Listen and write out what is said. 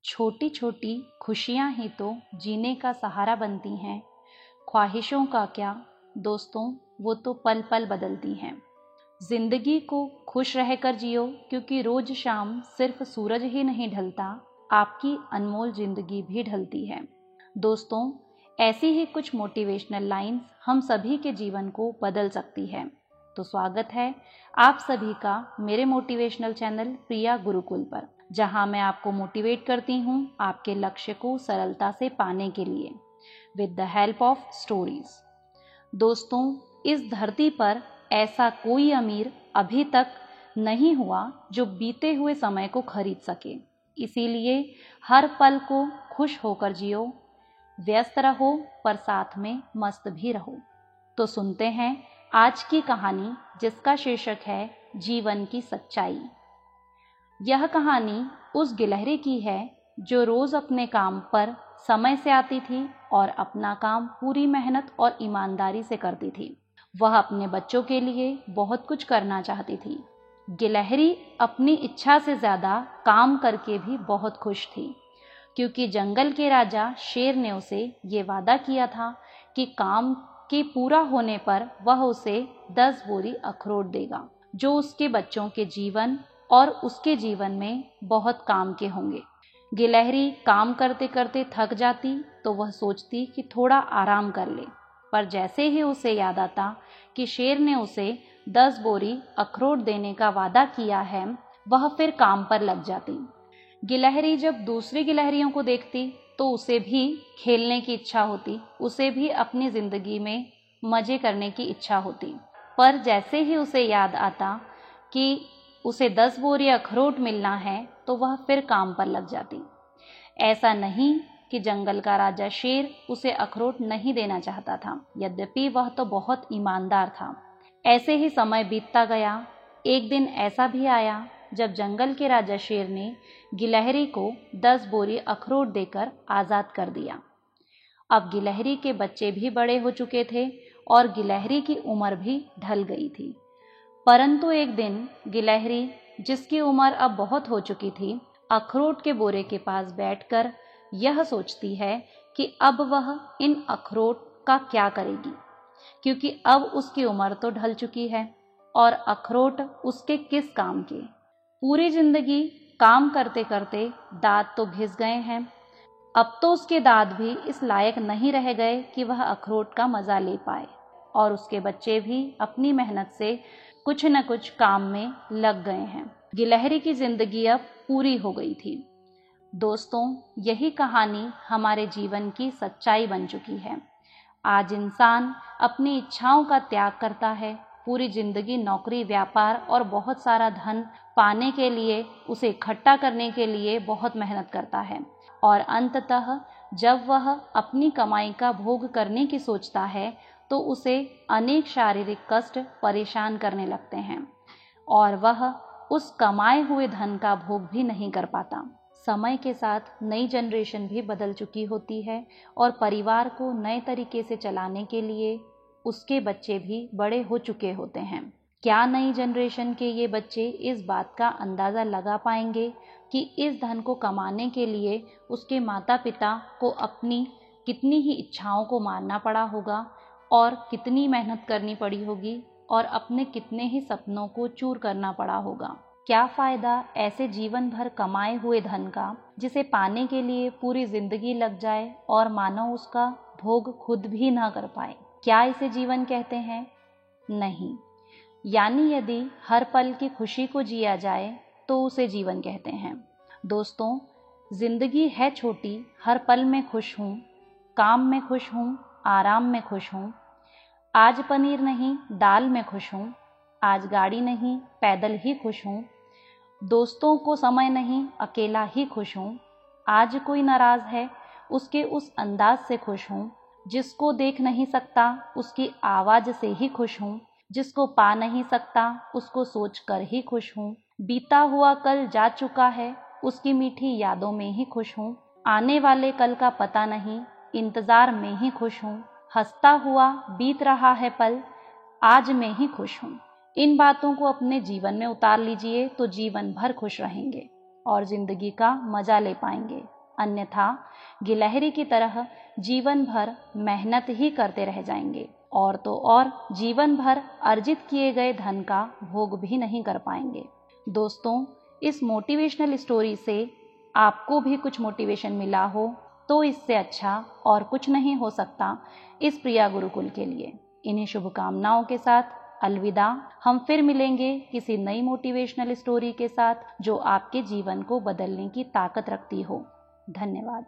छोटी छोटी खुशियां ही तो जीने का सहारा बनती हैं। ख्वाहिशों का क्या दोस्तों, वो तो पल पल बदलती हैं। जिंदगी को खुश रहकर जियो, क्योंकि रोज शाम सिर्फ सूरज ही नहीं ढलता, आपकी अनमोल जिंदगी भी ढलती है। दोस्तों, ऐसी ही कुछ मोटिवेशनल लाइंस हम सभी के जीवन को बदल सकती है। तो स्वागत है आप सभी का मेरे मोटिवेशनल चैनल प्रिया गुरुकुल पर, जहां मैं आपको मोटिवेट करती हूं आपके लक्ष्य को सरलता से पाने के लिए with the help of stories. दोस्तों, इस धरती पर ऐसा कोई अमीर अभी तक नहीं हुआ जो बीते हुए समय को खरीद सके। इसीलिए हर पल को खुश होकर जियो, व्यस्त रहो पर साथ में मस्त भी रहो। तो सुनते हैं आज की कहानी, जिसका शीर्षक है जीवन की सच्चाई। यह कहानी उस गिलहरी की है जो रोज अपने काम पर समय से आती थी और अपना काम पूरी मेहनत और ईमानदारी से करती थी। वह अपने बच्चों के लिए बहुत कुछ करना चाहती थी। गिलहरी अपनी इच्छा से ज्यादा काम करके भी बहुत खुश थी, क्योंकि जंगल के राजा शेर ने उसे ये वादा किया था कि काम के पूरा होने पर वह उसे 10 बोरी अखरोट देगा, जो उसके बच्चों के जीवन और उसके जीवन में बहुत काम के होंगे। गिलहरी काम करते करते थक जाती तो वह सोचती कि थोड़ा आराम कर ले, पर जैसे ही उसे याद आता कि शेर ने उसे 10 बोरी अखरोट देने का वादा किया है, वह फिर काम पर लग जाती। गिलहरी जब दूसरी गिलहरियों को देखती तो उसे भी खेलने की इच्छा होती, उसे भी अपनी जिंदगी में मजे करने की इच्छा होती। पर जैसे ही उसे याद आता कि उसे 10 बोरी अखरोट मिलना है, तो वह फिर काम पर लग जाती। ऐसा नहीं कि जंगल का राजा शेर उसे अखरोट नहीं देना चाहता था, यद्यपि वह तो बहुत ईमानदार था। ऐसे ही समय बीतता गया। एक दिन ऐसा भी आया जब जंगल के राजा शेर ने गिलहरी को 10 बोरी अखरोट देकर आज़ाद कर दिया। अब गिलहरी के बच्चे भी बड़े हो चुके थे और गिलहरी की उम्र भी ढल गई थी। परंतु एक दिन गिलहरी, जिसकी उम्र अब बहुत हो चुकी थी, अखरोट के बोरे के पास बैठकर यह सोचती है कि अब वह इन अखरोट का क्या करेगी, क्योंकि अब उसकी उम्र तो ढल चुकी है और अखरोट उसके किस काम के। पूरी जिंदगी काम करते करते दांत तो घिस गए हैं। अब तो उसके दांत भी इस लायक नहीं रह गए कि वह अखरोट का मजा ले पाए, और उसके बच्चे भी अपनी मेहनत से कुछ न कुछ काम में लग गए हैं। गिलहरी की जिंदगी अब पूरी हो गई थी। दोस्तों, यही कहानी हमारे जीवन की सच्चाई बन चुकी है। आज इंसान अपनी इच्छाओं का त्याग करता है, पूरी जिंदगी नौकरी, व्यापार और बहुत सारा धन पाने के लिए, उसे इकट्ठा करने के लिए बहुत मेहनत करता है, और अंततः जब वह अपनी कमाई का भोग करने की सोचता है तो उसे अनेक शारीरिक कष्ट परेशान करने लगते हैं और वह उस कमाए हुए धन का भोग भी नहीं कर पाता। समय के साथ नई जनरेशन भी बदल चुकी होती है और परिवार को नए तरीके से चलाने के लिए उसके बच्चे भी बड़े हो चुके होते हैं। क्या नई जनरेशन के ये बच्चे इस बात का अंदाज़ा लगा पाएंगे कि इस धन को कमाने के लिए उसके माता पिता को अपनी कितनी ही इच्छाओं को मारना पड़ा होगा और कितनी मेहनत करनी पड़ी होगी और अपने कितने ही सपनों को चूर करना पड़ा होगा। क्या फ़ायदा ऐसे जीवन भर कमाए हुए धन का, जिसे पाने के लिए पूरी जिंदगी लग जाए और मानो उसका भोग खुद भी ना कर पाए। क्या इसे जीवन कहते हैं? नहीं। यानी यदि हर पल की खुशी को जिया जाए तो उसे जीवन कहते हैं। दोस्तों, जिंदगी है छोटी, हर पल में खुश हूँ, काम में खुश हूँ, आराम में खुश हूँ। आज पनीर नहीं दाल में खुश हूँ, आज गाड़ी नहीं पैदल ही खुश हूँ। दोस्तों को समय नहीं अकेला ही खुश हूँ। आज कोई नाराज है, उसके उस अंदाज से खुश हूँ। जिसको देख नहीं सकता उसकी आवाज से ही खुश हूँ। जिसको पा नहीं सकता उसको सोच कर ही खुश हूँ। बीता हुआ कल जा चुका है, उसकी मीठी यादों में ही खुश हूँ। आने वाले कल का पता नहीं, इंतजार में ही खुश हूँ। हंसता हुआ बीत रहा है पल, आज में ही खुश हूँ। इन बातों को अपने जीवन में उतार लीजिए तो जीवन भर खुश रहेंगे। और जिंदगी का मजा ले पाएंगे। अन्यथा गिलहरी की तरह जीवन भर मेहनत ही करते रह जाएंगे और तो और जीवन भर अर्जित किए गए धन का भोग भी नहीं कर पाएंगे। दोस्तों, इस मोटिवेशनल स्टोरी से आपको भी कुछ मोटिवेशन मिला हो तो इससे अच्छा और कुछ नहीं हो सकता इस प्रिया गुरुकुल के लिए। इन्हीं शुभकामनाओं के साथ अलविदा। हम फिर मिलेंगे किसी नई मोटिवेशनल स्टोरी के साथ जो आपके जीवन को बदलने की ताकत रखती हो। धन्यवाद।